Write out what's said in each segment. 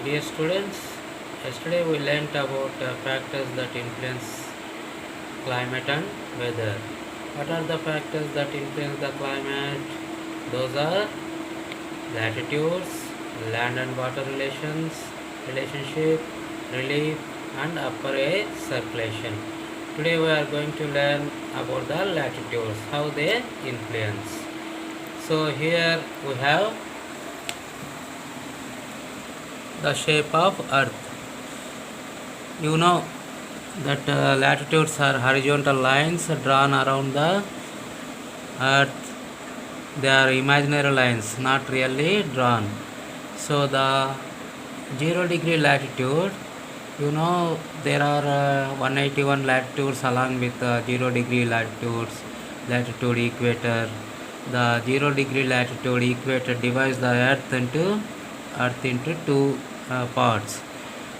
Dear students, yesterday we learnt about factors that influence climate and weather. What are the factors that influence the climate? Those are latitudes, land and water relationship, relief, and upper air circulation. Today we are going to learn about the latitudes, how they influence. So here we have the shape of earth. You know that latitudes are horizontal lines drawn around the earth. They are imaginary lines, not really drawn. So the 0 degree latitude, there are 181 latitudes along with 0 degree latitude equator. The 0 degree latitude equator divides the earth into two parts.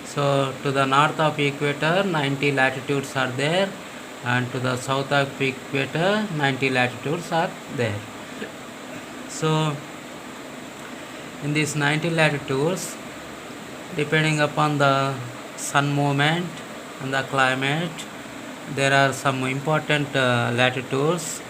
So to the north of equator 90 latitudes are there, and to the south of equator 90 latitudes are there. So in these 90 latitudes, depending upon the sun movement and the climate, there are some important latitudes.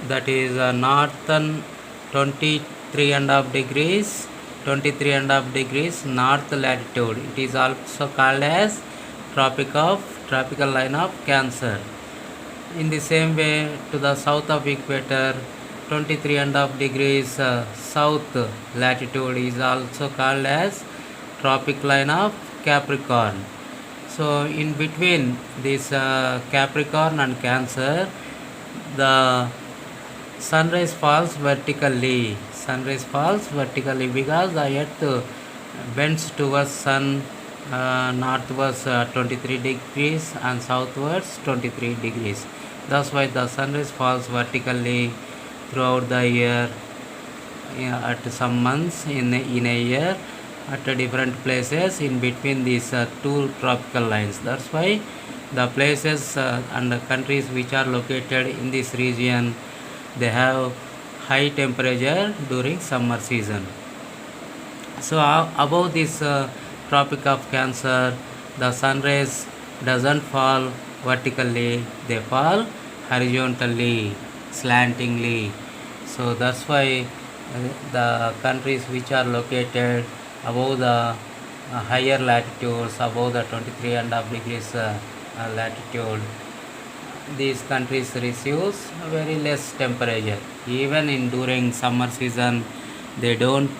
That is northern 23.5 degrees, 23.5 degrees north latitude. It is also called as tropical line of Cancer. In the same way, to the south of equator 23.5 degrees south latitude is also called as tropic line of Capricorn. So in between this Capricorn and Cancer, the sunrise falls vertically because the earth bends towards sun, northwards 23 degrees and southwards 23 degrees. That's why the sunrise falls vertically throughout the year, at some months in a year, at different places in between these two tropical lines. That's why the places and the countries which are located in this region, they have high temperature during summer season. So above this tropic of Cancer, the sun rays doesn't fall vertically, they fall horizontally, slantingly. So that's why the countries which are located above the higher latitudes, above the 23.5 degrees latitude, these countries receives very less temperature. Even in during summer season, they don't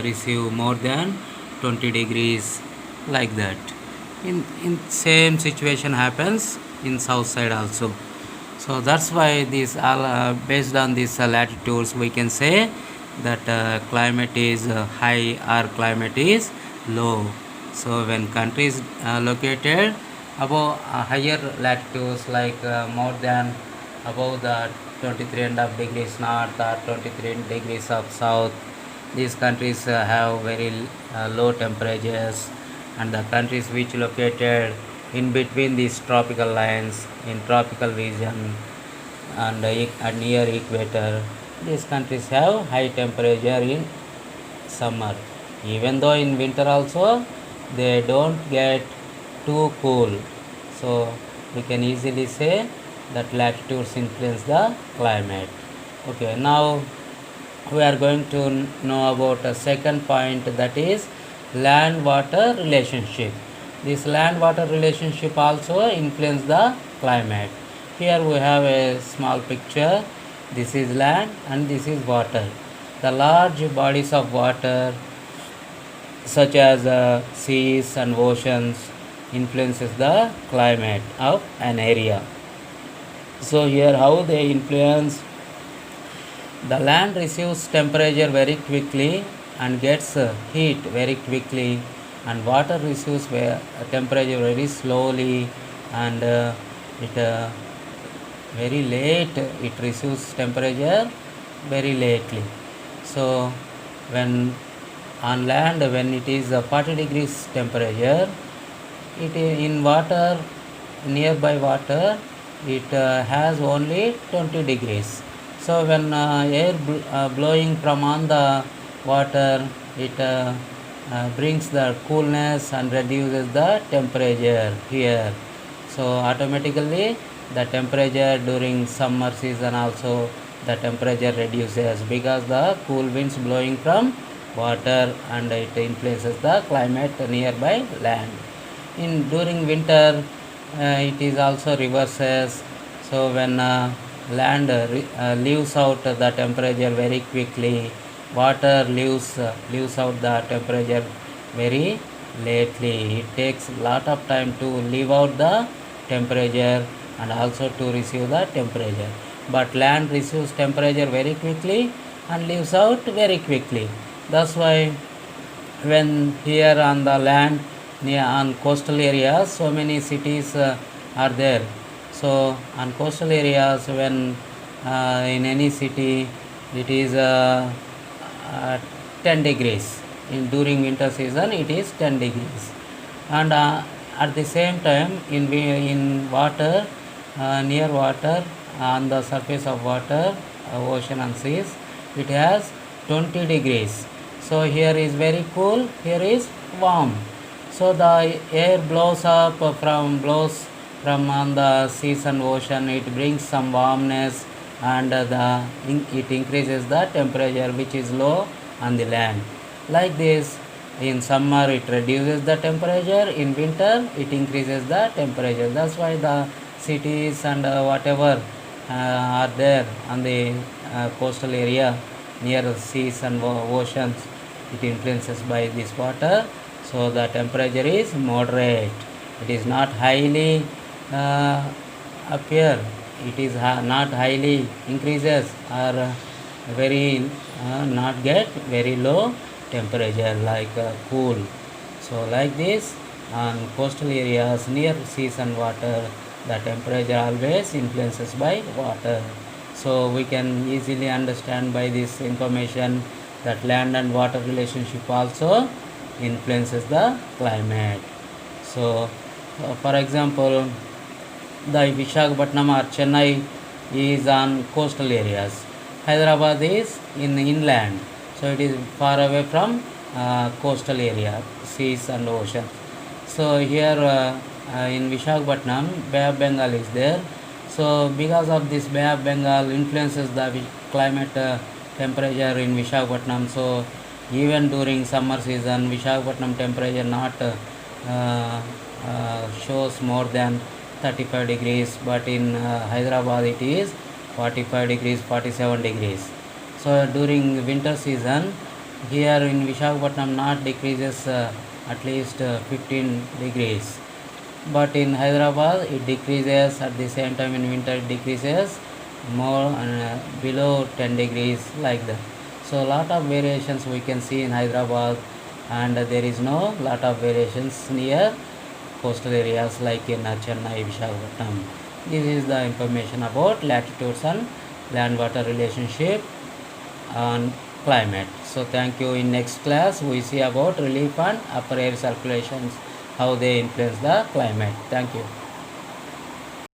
receive more than 20 degrees, like that. In same situation happens in south side also. So that's why these based on these latitudes, we can say that climate is high or climate is low. So when countries located above higher latitudes, like more than above the 23.5 degrees north or 23 degrees of south, these countries have very low temperatures. And the countries which located in between these tropical lines, in tropical region and near equator, these countries have high temperature in summer. Even though in winter also they don't get too cool. So we can easily say that latitudes influence the climate. Okay, now we are going to know about a second point, that is land water relationship. This land water relationship also influence the climate. Here we have a small picture. This is land and this is water. The large bodies of water such as seas and oceans influences the climate of an area. So here how they influence: the land receives temperature very quickly and gets heat very quickly, and water receives temperature very slowly, and it very late it receives temperature very lately. So when on land, when it is 40 degrees temperature, it in water, nearby water, it has only 20 degrees. So when air blowing from on the water, it brings the coolness and reduces the temperature here. So automatically the temperature during summer season also the temperature reduces because the cool winds blowing from water and it influences the climate nearby land. In during winter it is also reverses. So when land leaves out the temperature very quickly, water leaves out the temperature very lately. It takes lot of time to leave out the temperature and also to receive the temperature, but land receives temperature very quickly and leaves out very quickly. That's why when here on the land near on coastal areas so many cities are there. So on coastal areas when in any city it is 10 degrees in during winter season it is 10 degrees, and at the same time in water near water on the surface of water ocean and seas it has 20 degrees. So here is very cool, here is warm. So the air blows from on the seas and ocean. It brings some warmness and it increases the temperature which is low on the land. Like this, in summer it reduces the temperature, in winter it increases the temperature. That's why the cities and whatever are there on the coastal area near the seas and oceans, it influences by this water. So the temperature is moderate, it is not highly up here, it is not highly increases or very not get very low temperature like cool. So like this on coastal areas near seas and water the temperature always influences by water. So we can easily understand by this information that land and water relationship also influences the climate. So for example the Visakhapatnam or Chennai is on coastal areas. Hyderabad is in inland, so it is far away from coastal area, seas and ocean. So here in Visakhapatnam, Bay of Bengal is there. So because of this Bay of Bengal influences the climate temperature in Visakhapatnam. So even during summer season, Visakhapatnam temperature not shows more than 35 degrees, but in Hyderabad it is 45 degrees, 47 degrees. So during winter season here in Visakhapatnam not decreases at least 15 degrees, but in Hyderabad it decreases at the same time. In winter it decreases more below 10 degrees like that. So lot of variations we can see in Hyderabad, and there is no lot of variations near coastal areas like in Chennai, Visakhapatnam. This is the information about latitudes and land water relationship on climate. So thank you. In next class we see about relief and upper air circulations, how they influence the climate. Thank you.